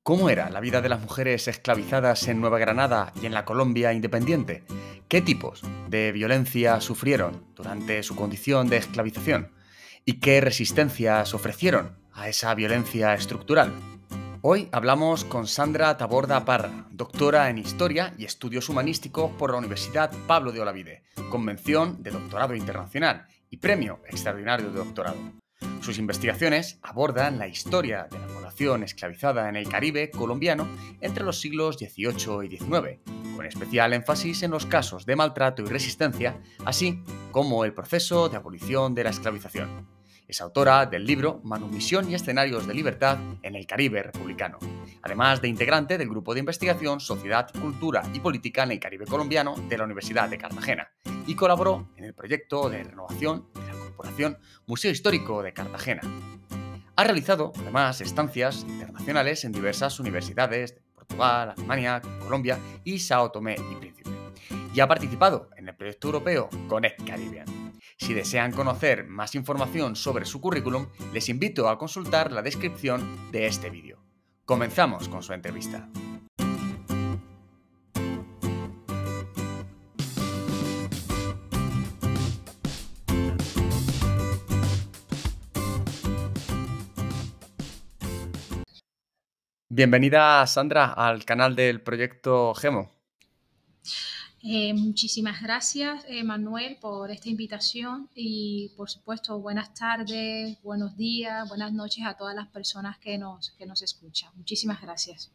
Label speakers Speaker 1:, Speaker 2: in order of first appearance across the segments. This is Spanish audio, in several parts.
Speaker 1: ¿Cómo era la vida de las mujeres esclavizadas en Nueva Granada y en la Colombia independiente? ¿Qué tipos de violencia sufrieron durante su condición de esclavización? ¿Y qué resistencias ofrecieron a esa violencia estructural? Hoy hablamos con Sandra Taborda Parra, doctora en Historia y Estudios Humanísticos por la Universidad Pablo de Olavide, con mención de doctorado internacional y premio extraordinario de doctorado. Sus investigaciones abordan la historia de la población esclavizada en el Caribe colombiano entre los siglos XVIII y XIX, con especial énfasis en los casos de maltrato y resistencia, así como el proceso de abolición de la esclavización. Es autora del libro Manumisión y escenarios de libertad en el Caribe republicano, además de integrante del grupo de investigación Sociedad, Cultura y Política en el Caribe colombiano de la Universidad de Cartagena, y colaboró en el proyecto de renovación de la Corporación Museo Histórico de Cartagena. Ha realizado, además, estancias internacionales en diversas universidades de Portugal, Alemania, Colombia y Sao Tomé y Príncipe, y ha participado en el proyecto europeo Connect Caribbean. Si desean conocer más información sobre su currículum, les invito a consultar la descripción de este vídeo. Comenzamos con su entrevista. Bienvenida, Sandra, al canal del proyecto GEMO.
Speaker 2: Muchísimas gracias, Manuel, por esta invitación y, por supuesto, buenas tardes, buenos días, buenas noches a todas las personas que nos escuchan. Muchísimas gracias.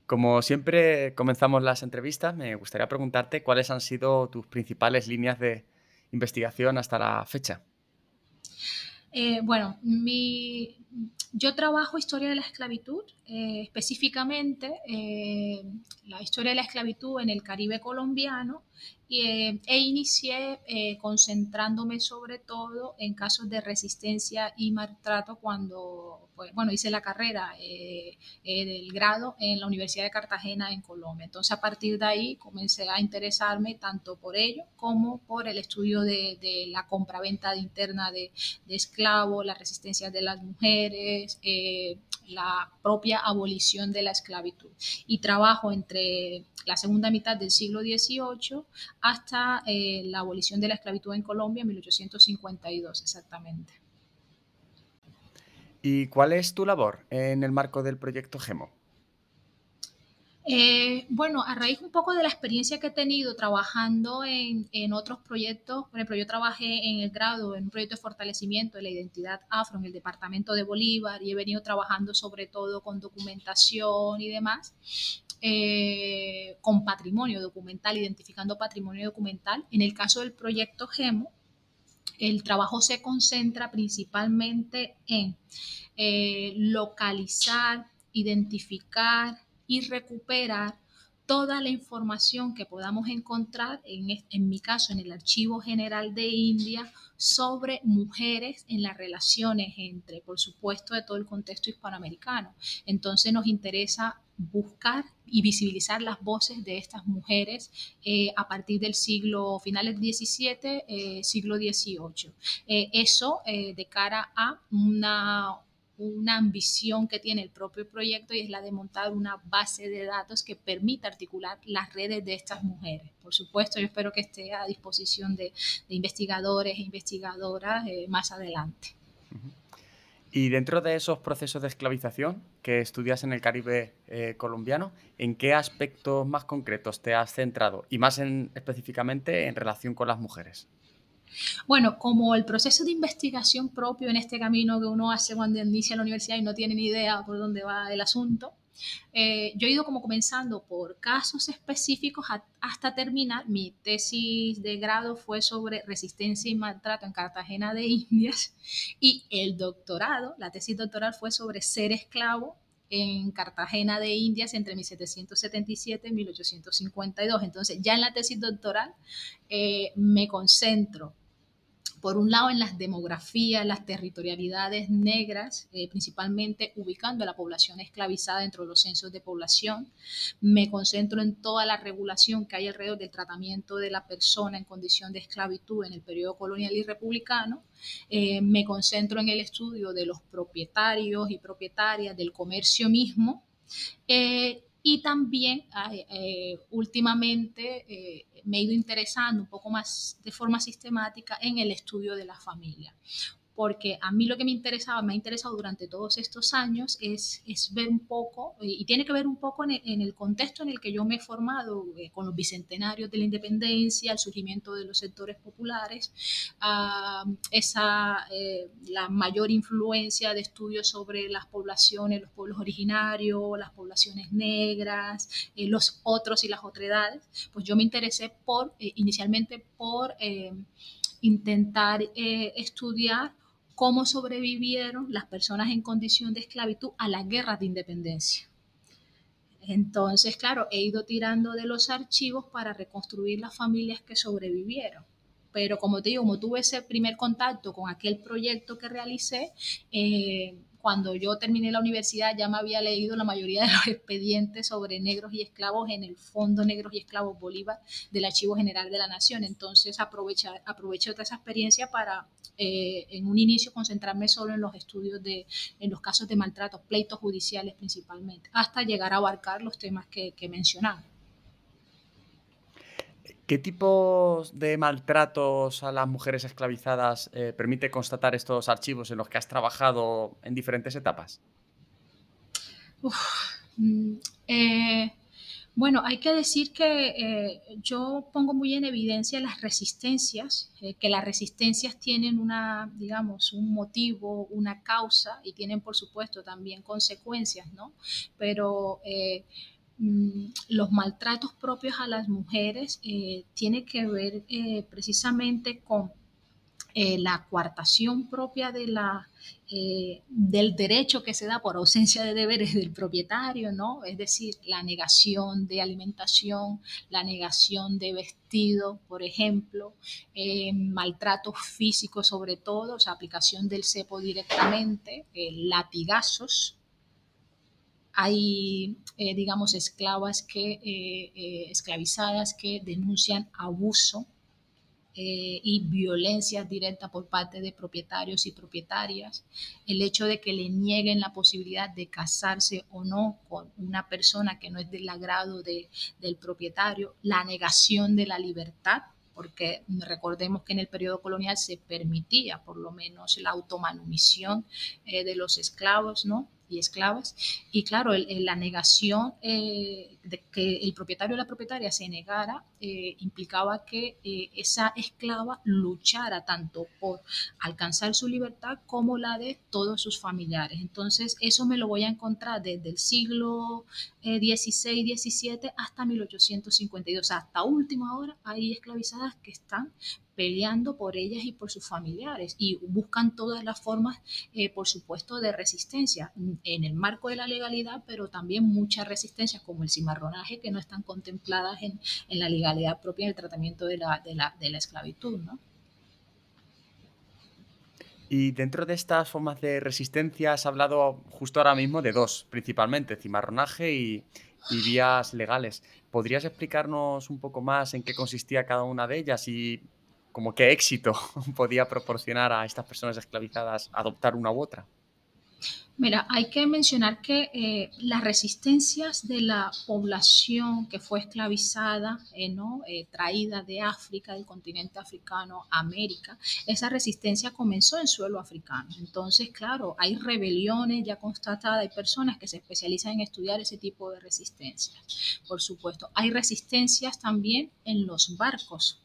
Speaker 1: Como siempre comenzamos las entrevistas, me gustaría preguntarte cuáles han sido tus principales líneas de investigación hasta la fecha.
Speaker 2: Bueno, yo trabajo historia de la esclavitud, específicamente la historia de la esclavitud en el Caribe colombiano, e inicié concentrándome sobre todo en casos de resistencia y maltrato cuando, pues, bueno, hice la carrera del grado en la Universidad de Cartagena en Colombia. Entonces, a partir de ahí comencé a interesarme tanto por ello como por el estudio de la compraventa interna de esclavos, la resistencia de las mujeres, la propia abolición de la esclavitud. Y trabajo entre la segunda mitad del siglo XVIII hasta la abolición de la esclavitud en Colombia en 1852 exactamente.
Speaker 1: ¿Y cuál es tu labor en el marco del proyecto GEMO?
Speaker 2: Bueno, a raíz un poco de la experiencia que he tenido trabajando en otros proyectos, por ejemplo, yo trabajé en el grado en un proyecto de fortalecimiento de la identidad afro en el departamento de Bolívar y he venido trabajando sobre todo con documentación y demás, con patrimonio documental, identificando patrimonio documental. En el caso del proyecto GEMO, el trabajo se concentra principalmente en localizar, identificar y recuperar toda la información que podamos encontrar, en mi caso, en el Archivo General de India, sobre mujeres en las relaciones entre, por supuesto, de todo el contexto hispanoamericano. Entonces nos interesa buscar y visibilizar las voces de estas mujeres a partir del siglo, finales del XVII, siglo XVIII. Eso de cara a una ambición que tiene el propio proyecto, y es la de montar una base de datos que permita articular las redes de estas mujeres. Por supuesto, yo espero que esté a disposición de investigadores e investigadoras más adelante.
Speaker 1: Y dentro de esos procesos de esclavización que estudias en el Caribe colombiano, ¿en qué aspectos más concretos te has centrado? Y más específicamente en relación con las mujeres.
Speaker 2: Bueno, como el proceso de investigación propio en este camino que uno hace cuando inicia la universidad y no tiene ni idea por dónde va el asunto, yo he ido como comenzando por casos específicos hasta terminar. Mi tesis de grado fue sobre resistencia y maltrato en Cartagena de Indias, y el doctorado, la tesis doctoral, fue sobre ser esclavo en Cartagena de Indias entre 1777 y 1852. Entonces, ya en la tesis doctoral me concentro por un lado en las demografías, las territorialidades negras, principalmente ubicando a la población esclavizada dentro de los censos de población. Me concentro en toda la regulación que hay alrededor del tratamiento de la persona en condición de esclavitud en el periodo colonial y republicano. Me concentro en el estudio de los propietarios y propietarias del comercio mismo, Y también últimamente me he ido interesando un poco más de forma sistemática en el estudio de la familia, porque a mí lo que me ha interesado durante todos estos años es ver un poco, y tiene que ver un poco en el contexto en el que yo me he formado, con los bicentenarios de la independencia, el surgimiento de los sectores populares, la mayor influencia de estudios sobre las poblaciones, los pueblos originarios, las poblaciones negras, los otros y las otredades. Pues yo me interesé inicialmente por intentar estudiar cómo sobrevivieron las personas en condición de esclavitud a las guerras de independencia. Entonces, claro, he ido tirando de los archivos para reconstruir las familias que sobrevivieron. Pero como te digo, como tuve ese primer contacto con aquel proyecto que realicé, cuando yo terminé la universidad ya me había leído la mayoría de los expedientes sobre negros y esclavos en el Fondo Negros y Esclavos Bolívar del Archivo General de la Nación. Entonché toda esa experiencia para en un inicio concentrarme solo en los estudios en los casos de maltratos, pleitos judiciales principalmente, hasta llegar a abarcar los temas que mencionaba.
Speaker 1: ¿Qué tipos de maltratos a las mujeres esclavizadas permite constatar estos archivos en los que has trabajado en diferentes etapas?
Speaker 2: Uf, mm, eh, bueno, hay que decir que yo pongo muy en evidencia las resistencias, que las resistencias tienen digamos, un motivo, una causa y tienen, por supuesto, también consecuencias, ¿no? Pero los maltratos propios a las mujeres tienen que ver precisamente con la coartación propia del derecho que se da por ausencia de deberes del propietario, ¿no? Es decir, la negación de alimentación, la negación de vestido, por ejemplo, maltratos físicos sobre todo, o sea, aplicación del cepo directamente, latigazos. Hay, digamos, esclavizadas que denuncian abuso y violencia directa por parte de propietarios y propietarias, el hecho de que le nieguen la posibilidad de casarse o no con una persona que no es del agrado del propietario, la negación de la libertad, porque recordemos que en el periodo colonial se permitía por lo menos la automanumisión de los esclavos, ¿no? Y esclavas. Y claro, la negación de que el propietario o la propietaria se negara implicaba que esa esclava luchara tanto por alcanzar su libertad como la de todos sus familiares. Entonces, eso me lo voy a encontrar desde el siglo XVI, XVII hasta 1852. Hasta última hora hay esclavizadas que están peleando por ellas y por sus familiares y buscan todas las formas, por supuesto, de resistencia en el marco de la legalidad, pero también muchas resistencias como el cimarronaje que no están contempladas en la legalidad propia del tratamiento de la esclavitud, ¿no?
Speaker 1: Y dentro de estas formas de resistencia has hablado justo ahora mismo de dos, principalmente, cimarronaje y vías legales. ¿Podrías explicarnos un poco más en qué consistía cada una de ellas y como qué éxito podía proporcionar a estas personas esclavizadas adoptar una u otra?
Speaker 2: Mira, hay que mencionar que las resistencias de la población que fue esclavizada, ¿no? Traída de África, del continente africano a América, esa resistencia comenzó en suelo africano. Entonces, claro, hay rebeliones ya constatadas, hay personas que se especializan en estudiar ese tipo de resistencias. Por supuesto, hay resistencias también en los barcos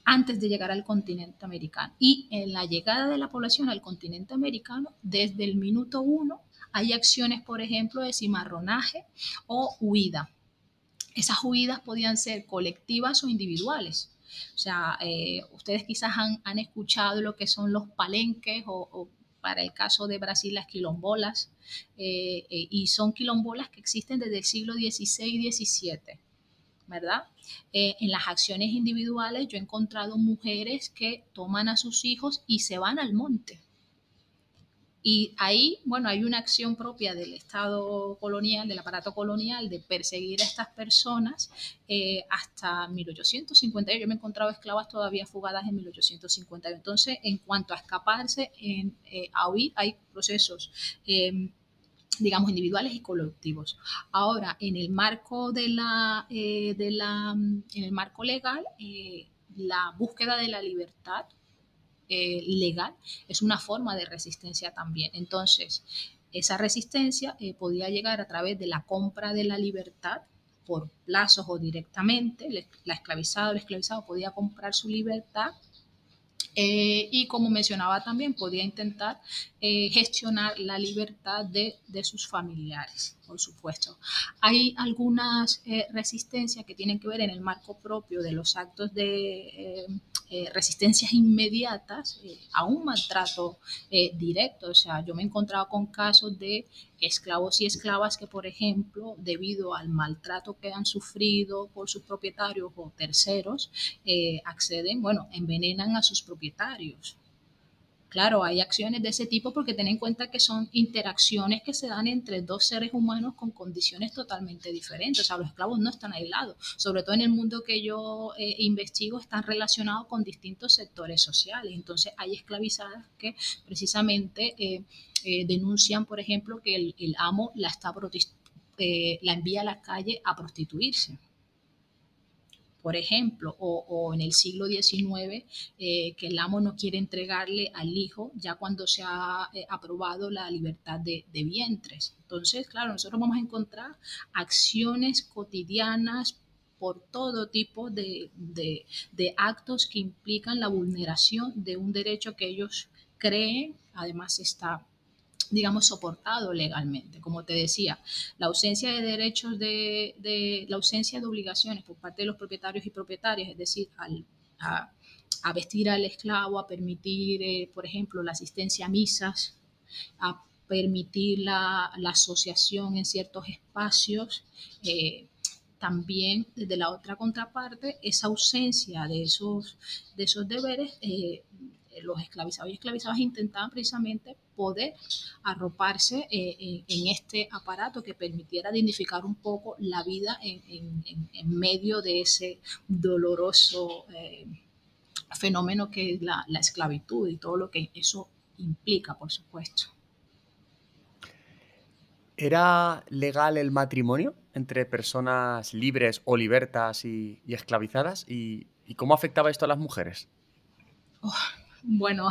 Speaker 2: antes de llegar al continente americano. Y en la llegada de la población al continente americano, desde el minuto uno, hay acciones, por ejemplo, de cimarronaje o huida. Esas huidas podían ser colectivas o individuales. O sea, ustedes quizás han escuchado lo que son los palenques o para el caso de Brasil las quilombolas, y son quilombolas que existen desde el siglo XVI-XVII. ¿Verdad? En las acciones individuales yo he encontrado mujeres que toman a sus hijos y se van al monte. Y ahí, bueno, hay una acción propia del Estado colonial, del aparato colonial, de perseguir a estas personas hasta 1850. Yo me he encontrado esclavas todavía fugadas en 1850. Entonces, en cuanto a escaparse, a huir, hay procesos digamos, individuales y colectivos. Ahora, en el marco en el marco legal, la búsqueda de la libertad legal es una forma de resistencia también. Entonces, esa resistencia podía llegar a través de la compra de la libertad por plazos o directamente. La esclavizada o el esclavizado podía comprar su libertad y como mencionaba también, podía intentar gestionar la libertad de sus familiares, por supuesto. Hay algunas resistencias que tienen que ver en el marco propio de los actos de resistencias inmediatas a un maltrato directo. O sea, yo me he encontrado con casos de esclavos y esclavas que, por ejemplo, debido al maltrato que han sufrido por sus propietarios o terceros, acceden, bueno, envenenan a sus propietarios. Claro, hay acciones de ese tipo porque ten en cuenta que son interacciones que se dan entre dos seres humanos con condiciones totalmente diferentes. O sea, los esclavos no están aislados. Sobre todo en el mundo que yo investigo, están relacionados con distintos sectores sociales. Entonces, hay esclavizadas que precisamente denuncian, por ejemplo, que el amo la envía a la calle a prostituirse, por ejemplo, o en el siglo XIX, que el amo no quiere entregarle al hijo ya cuando se ha aprobado la libertad de vientres. Entonces, claro, nosotros vamos a encontrar acciones cotidianas por todo tipo de actos que implican la vulneración de un derecho que ellos creen, además está, digamos, soportado legalmente. Como te decía, la ausencia de derechos, la ausencia de obligaciones por parte de los propietarios y propietarias, es decir, a vestir al esclavo, a permitir, por ejemplo, la asistencia a misas, a permitir la asociación en ciertos espacios. También desde la otra contraparte, esa ausencia de esos deberes, los esclavizados y esclavizadas intentaban precisamente poder arroparse en este aparato que permitiera dignificar un poco la vida en medio de ese doloroso fenómeno que es la esclavitud y todo lo que eso implica, por supuesto.
Speaker 1: ¿Era legal el matrimonio entre personas libres o libertas y esclavizadas? ¿Y cómo afectaba esto a las mujeres?
Speaker 2: Oh, bueno,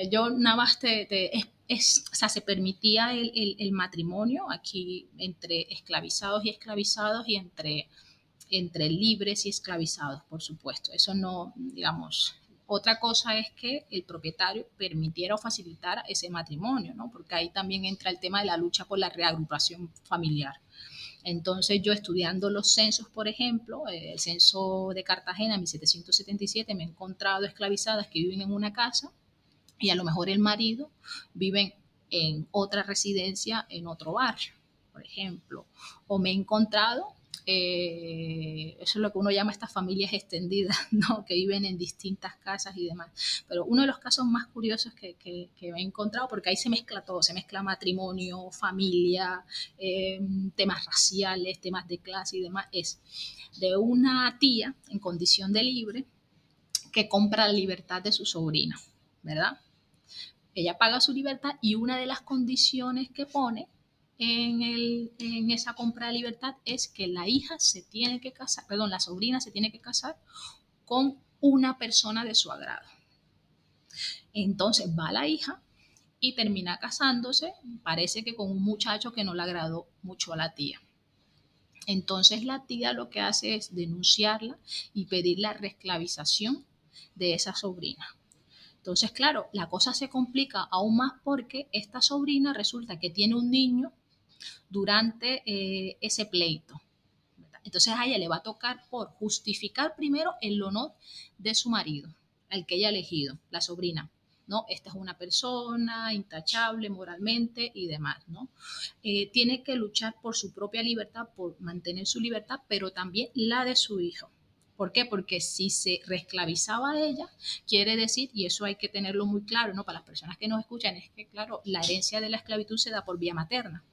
Speaker 2: yo nada más o sea, se permitía el matrimonio aquí entre esclavizados y esclavizados y entre libres y esclavizados, por supuesto. Eso no, digamos, otra cosa es que el propietario permitiera o facilitara ese matrimonio, ¿no? Porque ahí también entra el tema de la lucha por la reagrupación familiar. Entonces yo estudiando los censos, por ejemplo, el censo de Cartagena en 1777, me he encontrado esclavizadas que viven en una casa y a lo mejor el marido vive en otra residencia en otro barrio, por ejemplo. O me he encontrado, eso es lo que uno llama estas familias extendidas, ¿no? Que viven en distintas casas y demás. Pero uno de los casos más curiosos que me he encontrado, porque ahí se mezcla todo, se mezcla matrimonio, familia, temas raciales, temas de clase y demás, es de una tía en condición de libre que compra la libertad de su sobrina, ¿verdad? Ella paga su libertad y una de las condiciones que pone en esa compra de libertad es que la hija se tiene que casar, perdón, la sobrina se tiene que casar con una persona de su agrado. Entonces va la hija y termina casándose, parece que con un muchacho que no le agradó mucho a la tía. Entonces la tía lo que hace es denunciarla y pedir la reesclavización de esa sobrina. Entonces, claro, la cosa se complica aún más porque esta sobrina resulta que tiene un niño durante ese pleito. Entonces a ella le va a tocar por justificar primero el honor de su marido, al que ella ha elegido, la sobrina. ¿No? Esta es una persona intachable moralmente y demás, ¿no? Tiene que luchar por su propia libertad, por mantener su libertad, pero también la de su hijo. ¿Por qué? Porque si se reesclavizaba a ella, quiere decir, y eso hay que tenerlo muy claro, ¿no? Para las personas que nos escuchan, es que, claro, la herencia de la esclavitud se da por vía materna.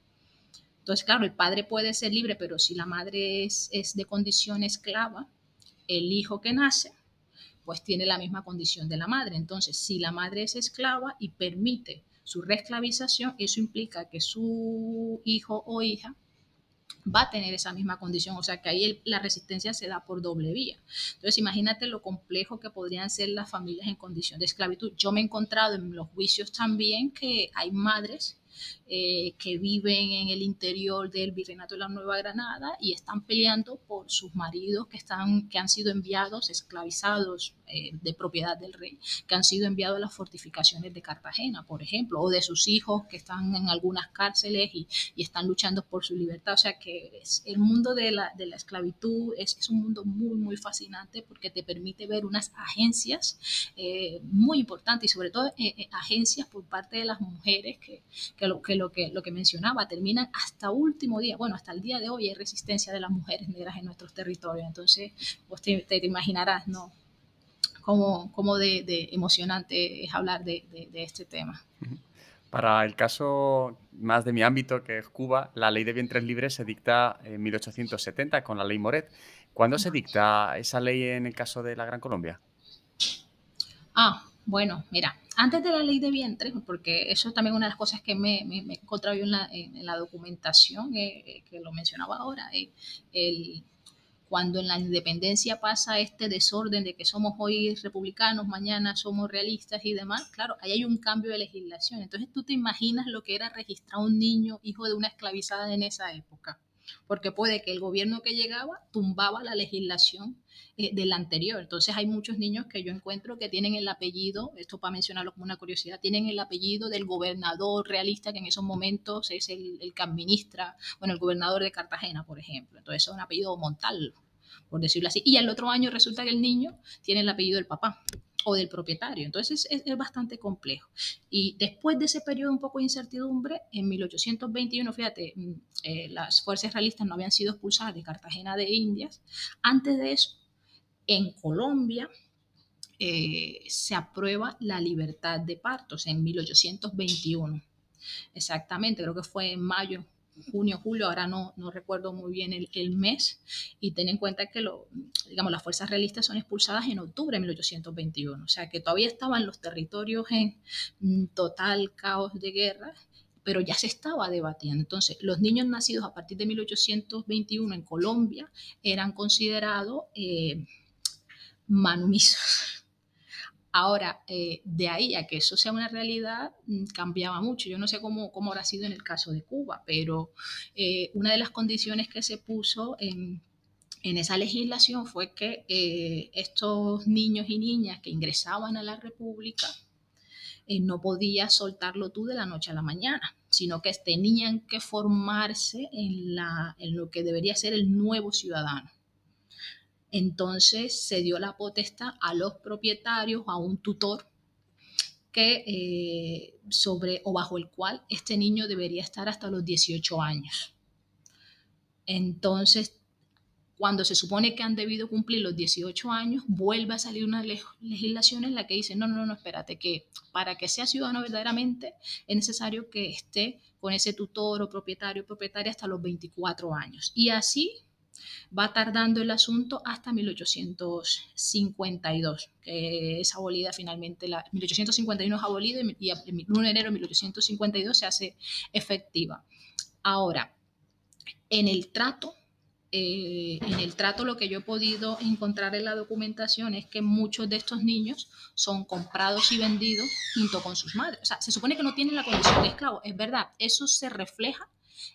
Speaker 2: Entonces, claro, el padre puede ser libre, pero si la madre es de condición esclava, el hijo que nace pues tiene la misma condición de la madre. Entonces, si la madre es esclava y permite su reesclavización, eso implica que su hijo o hija va a tener esa misma condición, o sea que ahí la resistencia se da por doble vía. Entonces imagínate lo complejo que podrían ser las familias en condición de esclavitud. Yo me he encontrado en los juicios también que hay madres que viven en el interior del Virreinato de la Nueva Granada y están peleando por sus maridos que han sido enviados, esclavizados de propiedad del rey, que han sido enviados a las fortificaciones de Cartagena, por ejemplo, o de sus hijos que están en algunas cárceles y están luchando por su libertad. O sea que el mundo de la esclavitud es un mundo muy, muy fascinante porque te permite ver unas agencias muy importantes y sobre todo agencias por parte de las mujeres lo que mencionaba, terminan hasta último día, bueno, hasta el día de hoy hay resistencia de las mujeres negras en nuestros territorios, entonces vos te imaginarás, ¿no? Cómo de emocionante es hablar de este tema.
Speaker 1: Para el caso más de mi ámbito, que es Cuba, la ley de vientres libres se dicta en 1870 con la ley Moret. ¿Cuándo se dicta esa ley en el caso de la Gran Colombia?
Speaker 2: Bueno, mira, antes de la ley de vientre, porque eso es también una de las cosas que me he encontrado yo en la documentación, que lo mencionaba ahora, cuando en la independencia pasa este desorden de que somos hoy republicanos, mañana somos realistas y demás, claro, ahí hay un cambio de legislación. Entonces tú te imaginas lo que era registrar un niño hijo de una esclavizada en esa época, porque puede que el gobierno que llegaba tumbaba la legislación del anterior. Entonces hay muchos niños que yo encuentro que tienen el apellido, esto para mencionarlo como una curiosidad, tienen el apellido del gobernador realista que en esos momentos es el que administra, bueno, el gobernador de Cartagena, por ejemplo. Entonces es un apellido Montalvo, por decirlo así. Y el otro año resulta que el niño tiene el apellido del papá o del propietario. Entonces es bastante complejo. Y después de ese periodo un poco de incertidumbre, en 1821, fíjate, las fuerzas realistas no habían sido expulsadas de Cartagena de Indias. Antes de eso, en Colombia se aprueba la libertad de partos en 1821. Exactamente, creo que fue en mayo, junio, julio, ahora no recuerdo muy bien el mes, y ten en cuenta que digamos, las fuerzas realistas son expulsadas en octubre de 1821, o sea que todavía estaban los territorios en total caos de guerra, pero ya se estaba debatiendo. Entonces, los niños nacidos a partir de 1821 en Colombia eran considerados manumisos. Ahora, de ahí a que eso sea una realidad, cambiaba mucho. Yo no sé cómo habrá sido en el caso de Cuba, pero una de las condiciones que se puso en esa legislación fue que estos niños y niñas que ingresaban a la República no podías soltarlo tú de la noche a la mañana, sino que tenían que formarse en lo que debería ser el nuevo ciudadano. Entonces se dio la potestad a los propietarios, a un tutor, sobre o bajo el cual este niño debería estar hasta los 18 años. Entonces, cuando se supone que han debido cumplir los 18 años, vuelve a salir una legislación en la que dice, no, espérate, que para que sea ciudadano verdaderamente es necesario que esté con ese tutor o propietario o propietaria hasta los 24 años. Y así va tardando el asunto hasta 1852, que es abolida finalmente, 1851 es abolida y el 1 de enero de 1852 se hace efectiva. Ahora, en el trato lo que yo he podido encontrar en la documentación es que muchos de estos niños son comprados y vendidos junto con sus madres. O sea, se supone que no tienen la condición de esclavo, es verdad, eso se refleja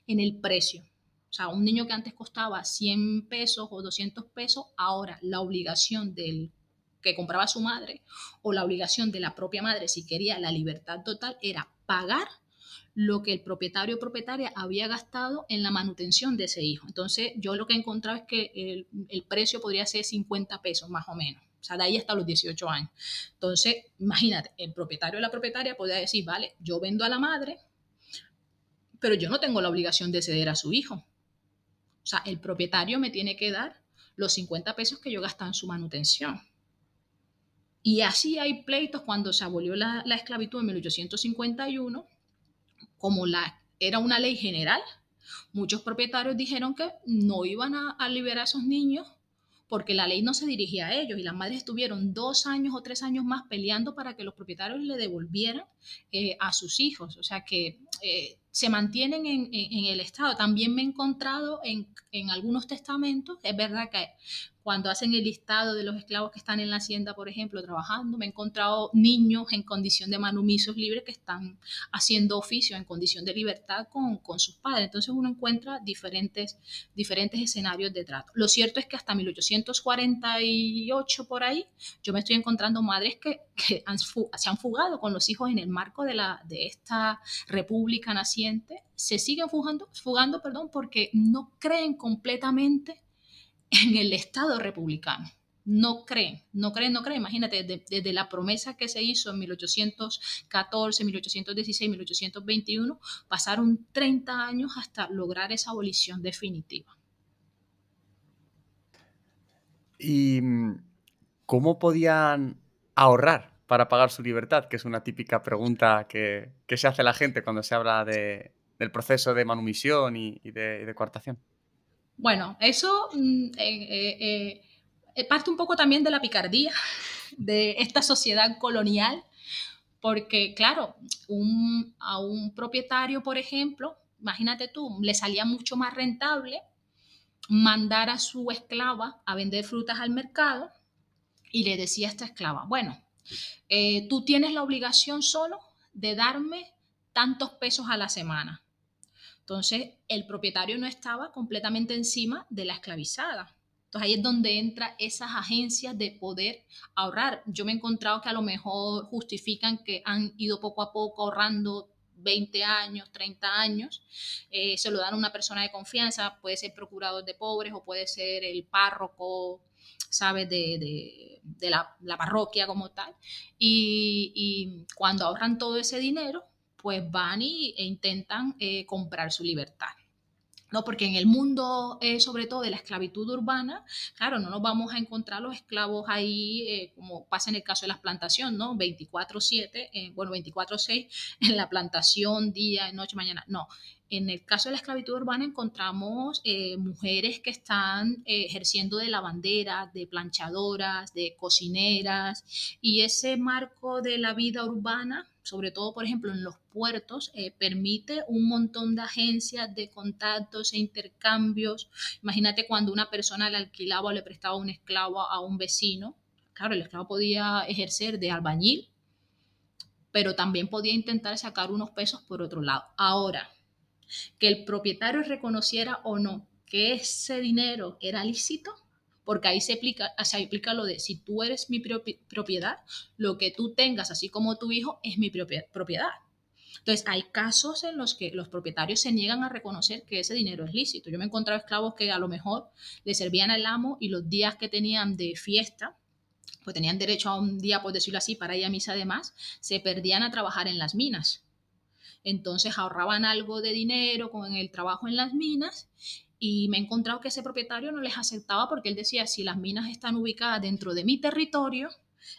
Speaker 2: en el precio. O sea, un niño que antes costaba 100 pesos o 200 pesos, ahora la obligación del que compraba su madre o la obligación de la propia madre, si quería la libertad total, era pagar lo que el propietario o propietaria había gastado en la manutención de ese hijo. Entonces, yo lo que he encontrado es que el precio podría ser 50 pesos más o menos. O sea, de ahí hasta los 18 años. Entonces, imagínate, el propietario o la propietaria podría decir, vale, yo vendo a la madre, pero yo no tengo la obligación de ceder a su hijo. O sea, el propietario me tiene que dar los 50 pesos que yo gastaba en su manutención. Y así hay pleitos cuando se abolió la esclavitud en 1851, como era una ley general, muchos propietarios dijeron que no iban a liberar a esos niños porque la ley no se dirigía a ellos y las madres estuvieron 2 años o 3 años más peleando para que los propietarios le devolvieran a sus hijos. O sea que se mantienen en el Estado. También me he encontrado en algunos testamentos, es verdad que cuando hacen el listado de los esclavos que están en la hacienda, por ejemplo, trabajando, me he encontrado niños en condición de manumisos libres que están haciendo oficio en condición de libertad con sus padres. Entonces uno encuentra diferentes escenarios de trato. Lo cierto es que hasta 1848 por ahí, yo me estoy encontrando madres que se han fugado con los hijos en el marco de esta república naciente, se siguen fugando, porque no creen completamente en el Estado republicano. No creen. Imagínate, desde la promesa que se hizo en 1814, 1816, 1821, pasaron 30 años hasta lograr esa abolición definitiva.
Speaker 1: ¿Y cómo podían ahorrar para pagar su libertad? Que es una típica pregunta que se hace la gente cuando se habla del proceso de manumisión y de coartación.
Speaker 2: Bueno, eso parte un poco también de la picardía de esta sociedad colonial, porque claro, a un propietario, por ejemplo, imagínate tú, le salía mucho más rentable mandar a su esclava a vender frutas al mercado y le decía a esta esclava, bueno, tú tienes la obligación solo de darme tantos pesos a la semana. Entonces, el propietario no estaba completamente encima de la esclavizada. Entonces, ahí es donde entran esas agencias de poder ahorrar. Yo me he encontrado que a lo mejor justifican que han ido poco a poco ahorrando 20 años, 30 años, se lo dan a una persona de confianza, puede ser procurador de pobres o puede ser el párroco, ¿sabes? De la parroquia como tal. Y cuando ahorran todo ese dinero, pues van e intentan comprar su libertad. ¿No? Porque en el mundo, sobre todo de la esclavitud urbana, claro, no nos vamos a encontrar los esclavos ahí, como pasa en el caso de las plantaciones, ¿no? 24/7, 24/6, en la plantación, día, noche, mañana. No, en el caso de la esclavitud urbana encontramos mujeres que están ejerciendo de lavanderas, de planchadoras, de cocineras, y ese marco de la vida urbana, sobre todo, por ejemplo, en los puertos, permite un montón de agencias de contactos e intercambios. Imagínate cuando una persona le alquilaba o le prestaba un esclavo a un vecino. Claro, el esclavo podía ejercer de albañil, pero también podía intentar sacar unos pesos por otro lado. Ahora, que el propietario reconociera o no que ese dinero era lícito, porque ahí se aplica lo de si tú eres mi propiedad, lo que tú tengas, así como tu hijo, es mi propiedad. Entonces, hay casos en los que los propietarios se niegan a reconocer que ese dinero es lícito. Yo me he encontrado esclavos que a lo mejor le servían al amo y los días que tenían de fiesta, pues tenían derecho a un día, por decirlo así, para ir a misa además, se perdían a trabajar en las minas. Entonces ahorraban algo de dinero con el trabajo en las minas y me he encontrado que ese propietario no les aceptaba porque él decía, si las minas están ubicadas dentro de mi territorio,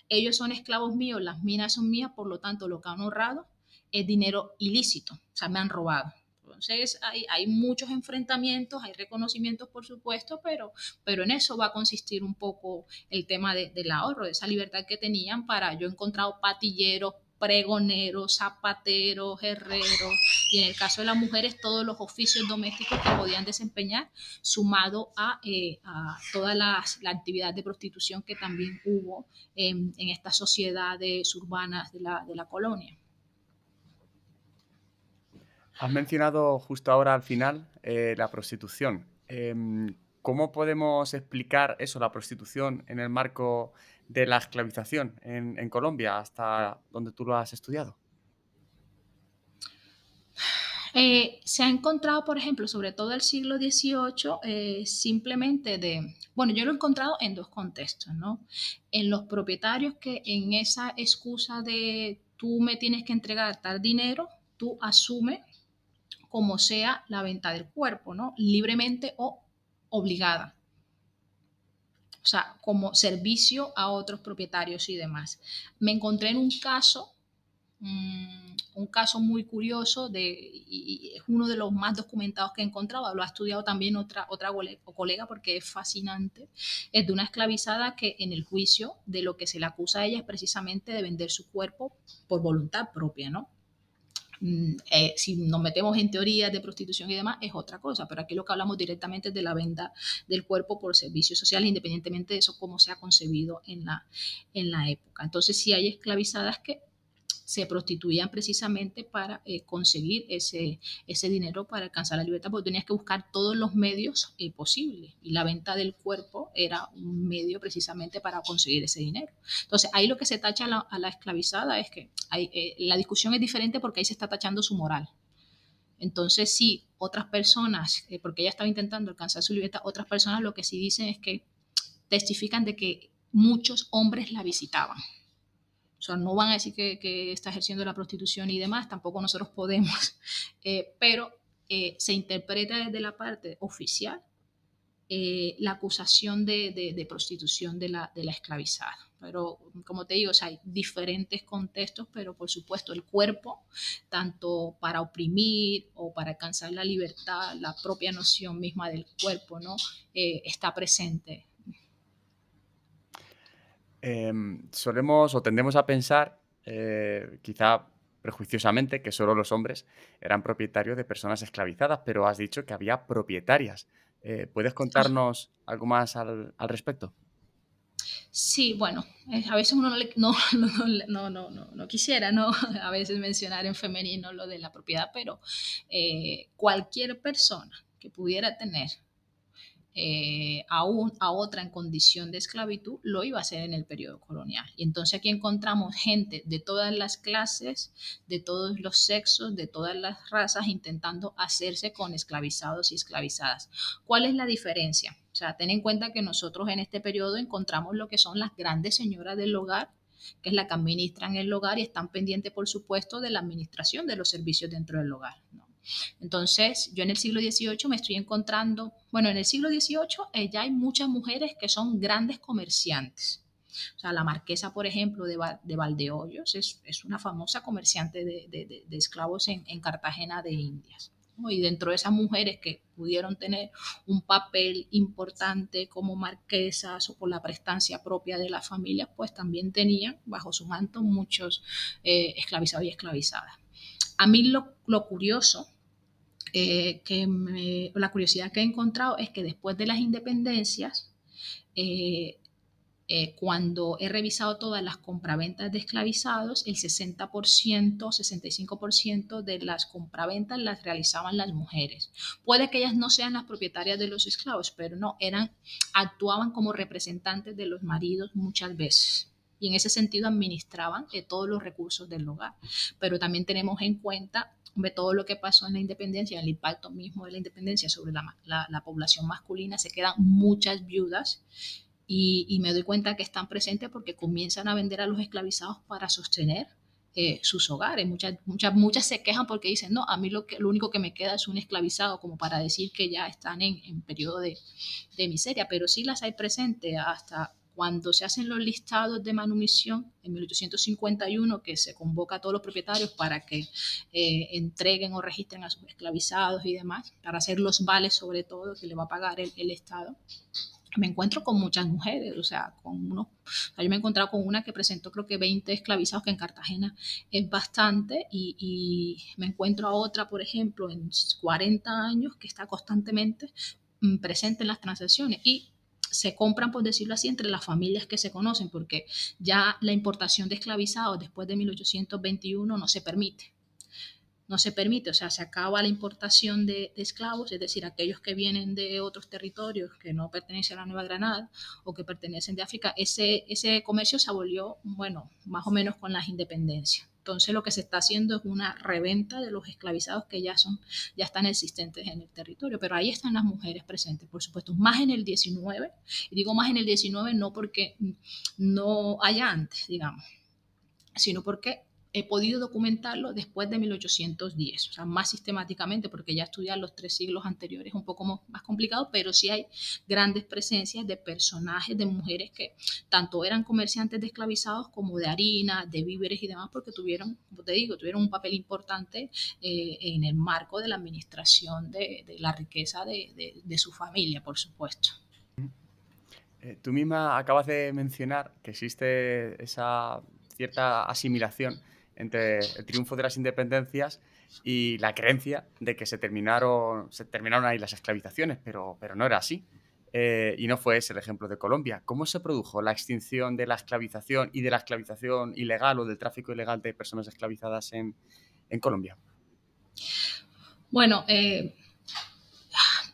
Speaker 2: ellos son esclavos míos, las minas son mías, por lo tanto lo que han ahorrado es dinero ilícito, o sea, me han robado. Entonces hay muchos enfrentamientos, hay reconocimientos por supuesto, pero en eso va a consistir un poco el tema del ahorro, de esa libertad que tenían yo he encontrado patilleros, pregoneros, zapateros, herreros, y en el caso de las mujeres todos los oficios domésticos que podían desempeñar, sumado a toda la actividad de prostitución que también hubo en estas sociedades urbanas de la colonia.
Speaker 1: Has mencionado justo ahora al final la prostitución. ¿Cómo podemos explicar eso, la prostitución, en el marco de la esclavización en Colombia, hasta donde tú lo has estudiado?
Speaker 2: Se ha encontrado, por ejemplo, sobre todo el siglo XVIII, simplemente bueno, yo lo he encontrado en dos contextos, ¿no? En los propietarios que en esa excusa de tú me tienes que entregar tal dinero, tú asumes como sea la venta del cuerpo, ¿no? Libremente o obligada. O sea, como servicio a otros propietarios y demás. Me encontré en un caso un caso muy curioso y es uno de los más documentados que he encontrado, lo ha estudiado también otra colega porque es fascinante, es de una esclavizada que en el juicio de lo que se le acusa a ella es precisamente de vender su cuerpo por voluntad propia, ¿no? Si nos metemos en teorías de prostitución y demás, es otra cosa, pero aquí lo que hablamos directamente es de la venta del cuerpo por servicios sociales, independientemente de eso, cómo se ha concebido en la época. Entonces, sí hay esclavizadas que se prostituían precisamente para conseguir ese dinero para alcanzar la libertad, porque tenías que buscar todos los medios posibles y la venta del cuerpo era un medio precisamente para conseguir ese dinero. Entonces, ahí lo que se tacha a la esclavizada es que la discusión es diferente porque ahí se está tachando su moral. Entonces, sí, otras personas, porque ella estaba intentando alcanzar su libertad, otras personas lo que sí dicen es que testifican de que muchos hombres la visitaban. O sea, no van a decir que está ejerciendo la prostitución y demás, tampoco nosotros podemos, pero se interpreta desde la parte oficial la acusación de prostitución de la esclavizada. Pero, como te digo, o sea, hay diferentes contextos, pero por supuesto el cuerpo, tanto para oprimir o para alcanzar la libertad, la propia noción misma del cuerpo, ¿no? Está presente.
Speaker 1: Solemos o tendemos a pensar, quizá prejuiciosamente, que solo los hombres eran propietarios de personas esclavizadas, pero has dicho que había propietarias. ¿Puedes
Speaker 2: Ajá.
Speaker 1: contarnos algo más al respecto?
Speaker 2: Sí, bueno, a veces uno no quisiera, ¿no? A veces mencionar en femenino lo de la propiedad, pero cualquier persona que pudiera tener a otra en condición de esclavitud, lo iba a hacer en el periodo colonial. Y entonces aquí encontramos gente de todas las clases, de todos los sexos, de todas las razas, intentando hacerse con esclavizados y esclavizadas. ¿Cuál es la diferencia? O sea, ten en cuenta que nosotros en este periodo encontramos lo que son las grandes señoras del hogar, que es la que administran el hogar y están pendientes, por supuesto, de la administración de los servicios dentro del hogar, ¿no? Entonces, yo en el siglo XVIII me estoy encontrando, bueno, en el siglo XVIII ya hay muchas mujeres que son grandes comerciantes. O sea, la marquesa, por ejemplo, de Valdeollos es una famosa comerciante de esclavos en Cartagena de Indias, ¿no? Y dentro de esas mujeres que pudieron tener un papel importante como marquesas o por la prestancia propia de la familia, pues también tenían bajo su manto muchos esclavizados y esclavizadas. A mí lo curioso la curiosidad que he encontrado es que después de las independencias, eh, cuando he revisado todas las compraventas de esclavizados, el 60%, 65% de las compraventas las realizaban las mujeres. Puede que ellas no sean las propietarias de los esclavos, pero no, actuaban como representantes de los maridos muchas veces. Y en ese sentido administraban todos los recursos del hogar. Pero también tenemos en cuenta de todo lo que pasó en la independencia, el impacto mismo de la independencia sobre la población masculina, se quedan muchas viudas y me doy cuenta que están presentes porque comienzan a vender a los esclavizados para sostener sus hogares. Muchas se quejan porque dicen, no, a mí lo único que me queda es un esclavizado, como para decir que ya están en periodo de miseria, pero sí las hay presentes hasta cuando se hacen los listados de manumisión en 1851, que se convoca a todos los propietarios para que entreguen o registren a sus esclavizados y demás, para hacer los vales sobre todo que le va a pagar el Estado. Me encuentro con muchas mujeres, o sea, yo me he encontrado con una que presentó creo que 20 esclavizados, que en Cartagena es bastante, y me encuentro a otra, por ejemplo, en 40 años, que está constantemente presente en las transacciones, y se compran, por decirlo así, entre las familias que se conocen, porque ya la importación de esclavizados después de 1821 no se permite. No se permite, o sea, se acaba la importación de esclavos, es decir, aquellos que vienen de otros territorios que no pertenecen a la Nueva Granada o que pertenecen de África, ese comercio se abolió, bueno, más o menos con las independencias. Entonces lo que se está haciendo es una reventa de los esclavizados que ya están existentes en el territorio, pero ahí están las mujeres presentes, por supuesto, más en el 19, y digo más en el 19 no porque no haya antes, digamos, sino porque he podido documentarlo después de 1810, o sea, más sistemáticamente, porque ya estudiar los 3 siglos anteriores es un poco más complicado, pero sí hay grandes presencias de personajes, de mujeres que tanto eran comerciantes de esclavizados como de harina, de víveres y demás, porque tuvieron, como te digo, tuvieron un papel importante en el marco de la administración de la riqueza de su familia, por supuesto.
Speaker 1: Tú misma acabas de mencionar que existe esa cierta asimilación entre el triunfo de las independencias y la creencia de que se terminaron ahí las esclavizaciones, pero no era así. Y no fue ese el ejemplo de Colombia. ¿Cómo se produjo la extinción de la esclavización y de la esclavización ilegal o del tráfico ilegal de personas esclavizadas en Colombia?
Speaker 2: Bueno,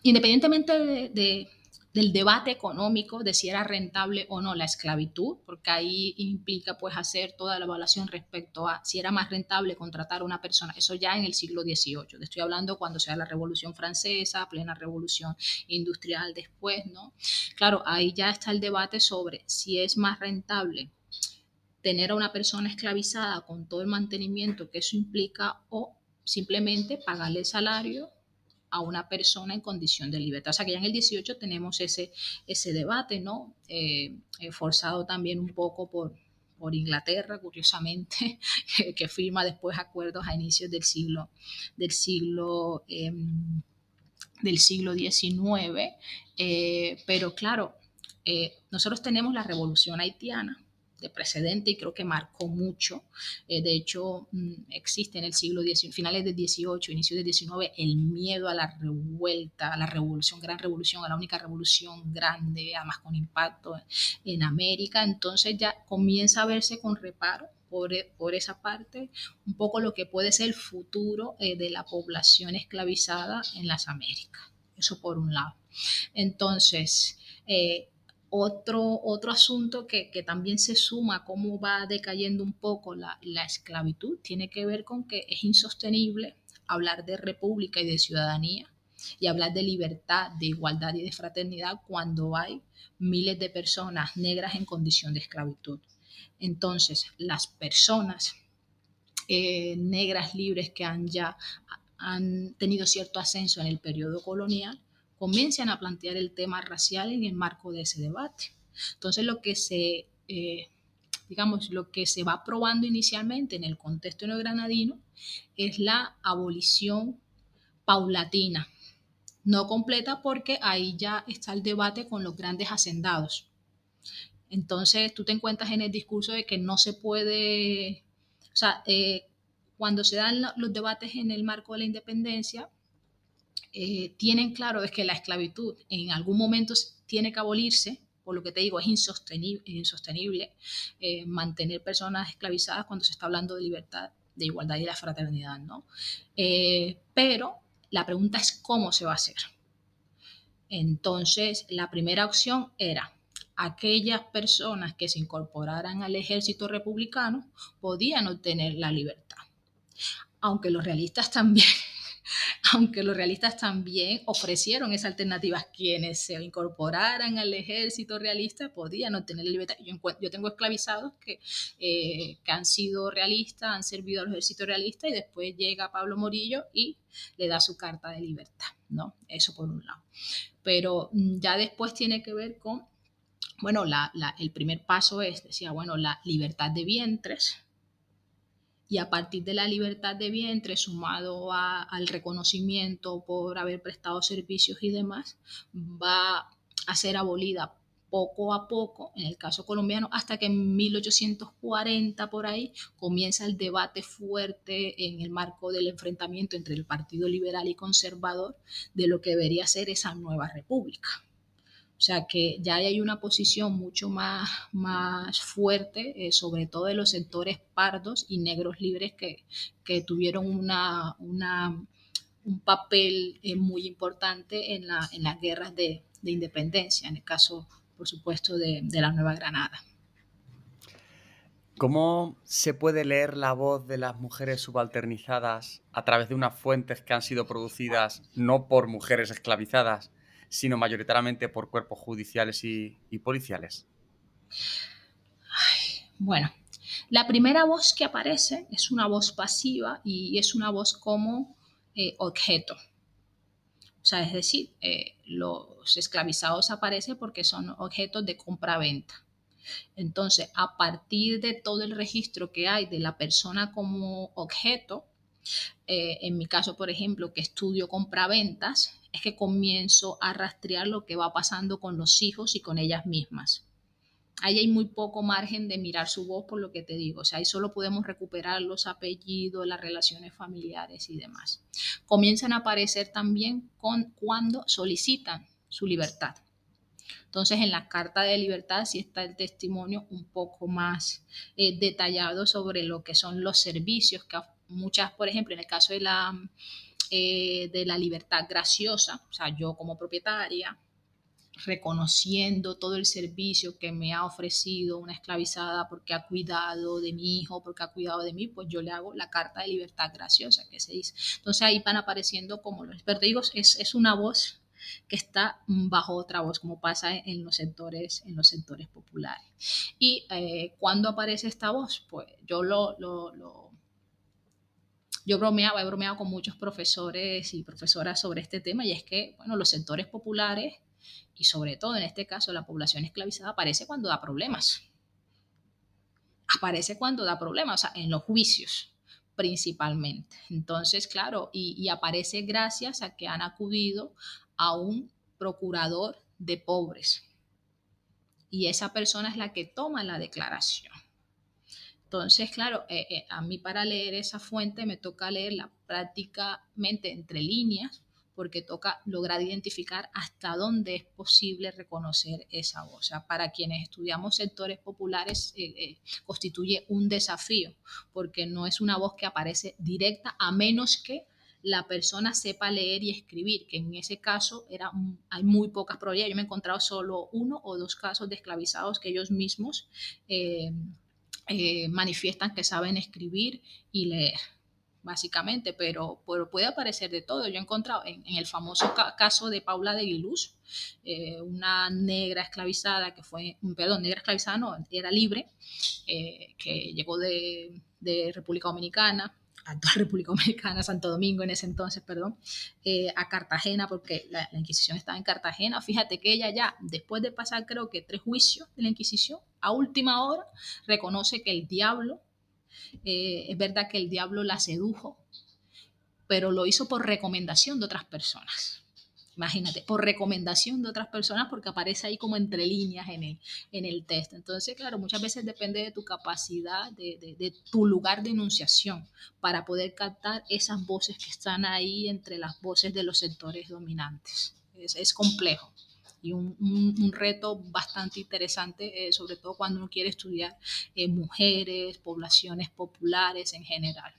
Speaker 2: independientemente del debate económico de si era rentable o no la esclavitud, porque ahí implica pues hacer toda la evaluación respecto a si era más rentable contratar a una persona, eso ya en el siglo XVIII, te estoy hablando cuando sea la Revolución Francesa, plena Revolución Industrial después, ¿no? Claro, ahí ya está el debate sobre si es más rentable tener a una persona esclavizada con todo el mantenimiento que eso implica o simplemente pagarle el salario a una persona en condición de libertad. O sea que ya en el 18 tenemos ese debate, ¿no? Forzado también un poco por Inglaterra, curiosamente, que firma después acuerdos a inicios del siglo, eh, del siglo XIX. Pero claro, nosotros tenemos la revolución haitiana de precedente y creo que marcó mucho. De hecho, existe en el siglo XIX, finales del XVIII, inicios del XIX, el miedo a la revuelta, a la revolución, gran revolución, a la única revolución grande, además con impacto en América. Entonces ya comienza a verse con reparo por esa parte, un poco lo que puede ser el futuro de la población esclavizada en las Américas. Eso por un lado. Entonces, otro asunto que también se suma a cómo va decayendo un poco la esclavitud tiene que ver con que es insostenible hablar de república y de ciudadanía y hablar de libertad, de igualdad y de fraternidad cuando hay miles de personas negras en condición de esclavitud. Entonces, las personas negras libres que han tenido cierto ascenso en el periodo colonial comienzan a plantear el tema racial en el marco de ese debate. Entonces, lo que se va probando inicialmente en el contexto neogranadino es la abolición paulatina, no completa porque ahí ya está el debate con los grandes hacendados. Entonces tú te encuentras en el discurso de que no se puede, o sea, cuando se dan los debates en el marco de la independencia, tienen claro es que la esclavitud en algún momento tiene que abolirse, por lo que te digo, es insostenible mantener personas esclavizadas cuando se está hablando de libertad, de igualdad y de la fraternidad, ¿no? Pero la pregunta es cómo se va a hacer. Entonces, la primera opción era aquellas personas que se incorporaran al ejército republicano podían obtener la libertad. Aunque los realistas también ofrecieron esa alternativa. Quienes se incorporaran al ejército realista podían obtener la libertad. Yo tengo esclavizados que han sido realistas, han servido al ejército realista y después llega Pablo Morillo y le da su carta de libertad, ¿no? Eso por un lado. Pero ya después tiene que ver con, bueno, el primer paso es, decía, bueno, la libertad de vientres. Y a partir de la libertad de vientre, sumado al reconocimiento por haber prestado servicios y demás, va a ser abolida poco a poco, en el caso colombiano, hasta que en 1840 por ahí comienza el debate fuerte en el marco del enfrentamiento entre el Partido Liberal y Conservador de lo que debería ser esa nueva república. O sea que ya hay una posición mucho más fuerte, sobre todo de los sectores pardos y negros libres que tuvieron un papel muy importante en las guerras de independencia, en el caso, por supuesto, de la Nueva Granada.
Speaker 1: ¿Cómo se puede leer la voz de las mujeres subalternizadas a través de unas fuentes que han sido producidas no por mujeres esclavizadas, sino mayoritariamente por cuerpos judiciales y policiales?
Speaker 2: Bueno, La primera voz que aparece es una voz pasiva y es una voz como objeto. O sea, es decir, los esclavizados aparecen porque son objetos de compra-venta. Entonces, a partir de todo el registro que hay de la persona como objeto, en mi caso, por ejemplo, que estudio compraventas, es que comienzo a rastrear lo que va pasando con los hijos y con ellas mismas. Ahí hay muy poco margen de mirar su voz, por lo que te digo. O sea, ahí solo podemos recuperar los apellidos, las relaciones familiares y demás. Comienzan a aparecer también cuando solicitan su libertad. Entonces, en la carta de libertad sí está el testimonio un poco más detallado sobre lo que son los servicios que muchas, por ejemplo, en el caso de la libertad graciosa, o sea, yo como propietaria, reconociendo todo el servicio que me ha ofrecido una esclavizada porque ha cuidado de mi hijo, porque ha cuidado de mí, pues yo le hago la carta de libertad graciosa que se dice. Entonces ahí van apareciendo como los, pero te digo, es una voz que está bajo otra voz, como pasa en los sectores populares. Y cuando aparece esta voz, pues yo yo he bromeado con muchos profesores y profesoras sobre este tema, y es que, bueno, los sectores populares y sobre todo en este caso la población esclavizada aparece cuando da problemas. Aparece cuando da problemas, o sea, en los juicios principalmente. Entonces, claro, y aparece gracias a que han acudido a un procurador de pobres. Y esa persona es la que toma la declaración. Entonces, claro, a mí para leer esa fuente me toca leerla prácticamente entre líneas, porque toca lograr identificar hasta dónde es posible reconocer esa voz. O sea, para quienes estudiamos sectores populares constituye un desafío, porque no es una voz que aparece directa, a menos que la persona sepa leer y escribir, que en ese caso hay muy pocas probabilidades. Yo me he encontrado solo 1 o 2 casos de esclavizados que ellos mismos manifiestan que saben escribir y leer, básicamente, pero puede aparecer de todo. Yo he encontrado en el famoso caso de Paula de Guiluz, una negra esclavizada que fue, perdón, negra esclavizada no, era libre, que llegó de República Dominicana, actual República Dominicana, Santo Domingo en ese entonces, perdón, a Cartagena, porque la Inquisición estaba en Cartagena. Fíjate que ella ya, después de pasar creo que 3 juicios de la Inquisición, a última hora reconoce que el diablo, es verdad que el diablo la sedujo, pero lo hizo por recomendación de otras personas. Imagínate, por recomendación de otras personas, porque aparece ahí como entre líneas en el texto. Entonces, claro, muchas veces depende de tu capacidad, de tu lugar de enunciación, para poder captar esas voces que están ahí entre las voces de los sectores dominantes. Es complejo y un reto bastante interesante, sobre todo cuando uno quiere estudiar mujeres, poblaciones populares en general.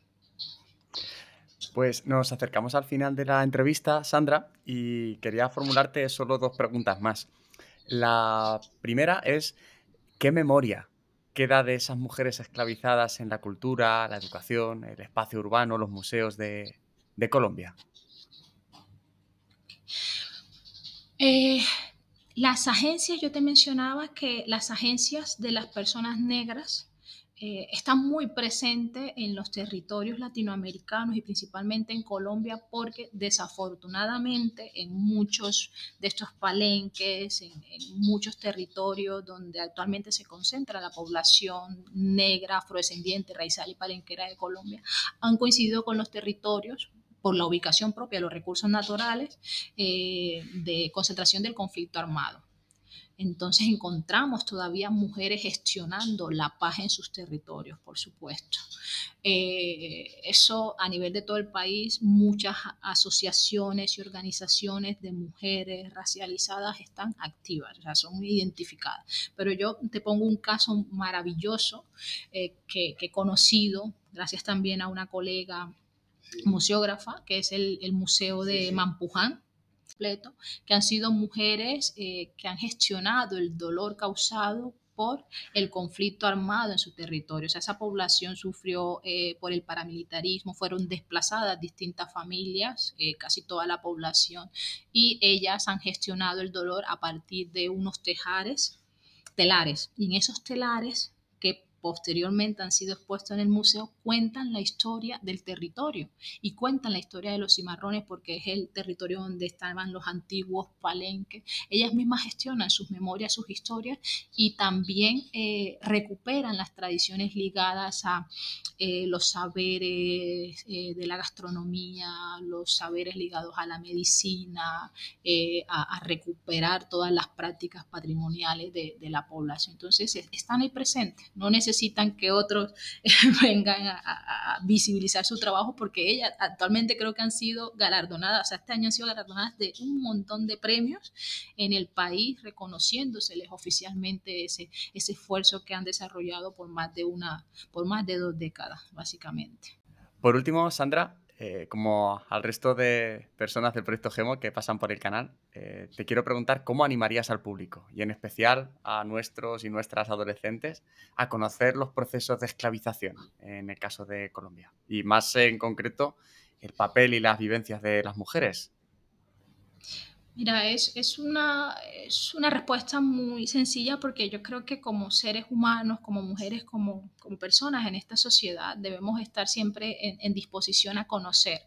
Speaker 1: Pues nos acercamos al final de la entrevista, Sandra, y quería formularte solo 2 preguntas más. La primera es, ¿qué memoria queda de esas mujeres esclavizadas en la cultura, la educación, el espacio urbano, los museos de Colombia?
Speaker 2: Las agencias, yo te mencionaba que las agencias de las personas negras están muy presentes en los territorios latinoamericanos y principalmente en Colombia, porque desafortunadamente en muchos de estos palenques, en muchos territorios donde actualmente se concentra la población negra, afrodescendiente, raizal y palenquera de Colombia, han coincidido con los territorios por la ubicación propia de los recursos naturales, de concentración del conflicto armado. Entonces encontramos todavía mujeres gestionando la paz en sus territorios, por supuesto. Eso a nivel de todo el país, muchas asociaciones y organizaciones de mujeres racializadas están activas, o sea, son identificadas. Pero yo te pongo un caso maravilloso que he conocido, gracias también a una colega museógrafa, que es el Museo de Mampuján, que han sido mujeres que han gestionado el dolor causado por el conflicto armado en su territorio. O sea, esa población sufrió por el paramilitarismo, fueron desplazadas distintas familias, casi toda la población, y ellas han gestionado el dolor a partir de unos telares, y en esos telares que posteriormente han sido expuestos en el museo, cuentan la historia del territorio y cuentan la historia de los cimarrones, porque es el territorio donde estaban los antiguos palenques. Ellas mismas gestionan sus memorias, sus historias, y también recuperan las tradiciones ligadas a los saberes de la gastronomía, los saberes ligados a la medicina, a recuperar todas las prácticas patrimoniales de la población. Entonces están ahí presentes, no necesitan que otros vengan a visibilizar su trabajo, porque ellas actualmente creo que han sido galardonadas, o sea, este año han sido galardonadas de un montón de premios en el país, reconociéndoseles oficialmente ese esfuerzo que han desarrollado por más de 2 décadas, básicamente.
Speaker 1: Por último, Sandra, como al resto de personas del Proyecto GEMO que pasan por el canal, te quiero preguntar cómo animarías al público, y en especial a nuestros y nuestras adolescentes, a conocer los procesos de esclavización en el caso de Colombia, y más en concreto el papel y las vivencias de las mujeres.
Speaker 2: Mira, es una respuesta muy sencilla, porque yo creo que como seres humanos, como mujeres, como personas en esta sociedad, debemos estar siempre en disposición a conocer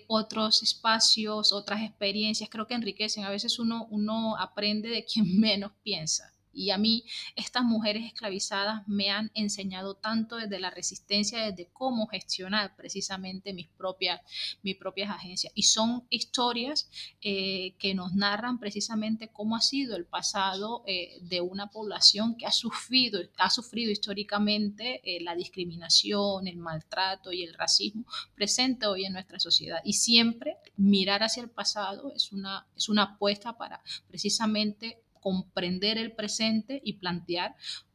Speaker 2: otros espacios, otras experiencias. Creo que enriquecen. A veces uno aprende de quien menos piensa. Y a mí estas mujeres esclavizadas me han enseñado tanto desde la resistencia, desde cómo gestionar precisamente mis propias agencias. Y son historias que nos narran precisamente cómo ha sido el pasado de una población que ha sufrido históricamente la discriminación, el maltrato y el racismo presente hoy en nuestra sociedad. Y siempre mirar hacia el pasado es una apuesta para precisamente comprender el presente y plantear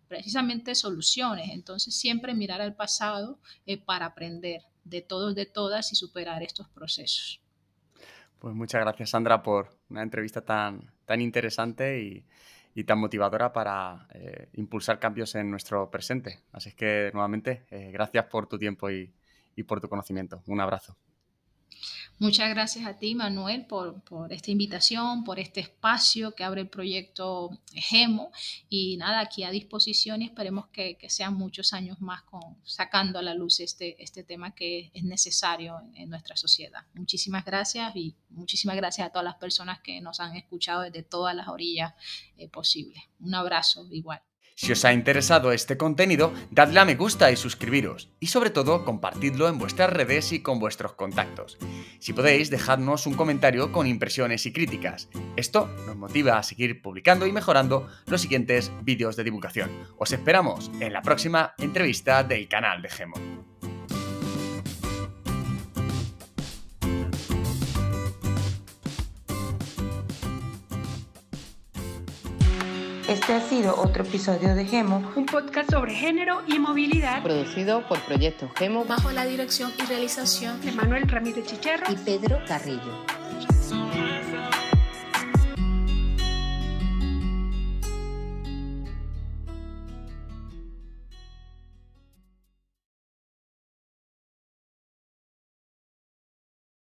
Speaker 2: precisamente soluciones. Entonces siempre mirar al pasado para aprender de todos, de todas, y superar estos procesos.
Speaker 1: Pues muchas gracias, Sandra, por una entrevista tan interesante y tan motivadora para impulsar cambios en nuestro presente. Así es que nuevamente gracias por tu tiempo y por tu conocimiento. Un abrazo.
Speaker 2: Muchas gracias a ti, Manuel, por esta invitación, por este espacio que abre el proyecto GEMO. Y nada, aquí a disposición, y esperemos que sean muchos años más sacando a la luz este tema que es necesario en nuestra sociedad. Muchísimas gracias, y muchísimas gracias a todas las personas que nos han escuchado desde todas las orillas posibles. Un abrazo igual.
Speaker 1: Si os ha interesado este contenido, dadle a me gusta y suscribiros, y sobre todo compartidlo en vuestras redes y con vuestros contactos. Si podéis, dejadnos un comentario con impresiones y críticas. Esto nos motiva a seguir publicando y mejorando los siguientes vídeos de divulgación. Os esperamos en la próxima entrevista del canal de GEMO.
Speaker 3: Este ha sido otro episodio de GEMO,
Speaker 4: un podcast sobre género y movilidad,
Speaker 5: producido por Proyecto GEMO,
Speaker 2: bajo la dirección y realización
Speaker 4: de Manuel Ramírez Chicherro
Speaker 5: y Pedro Carrillo.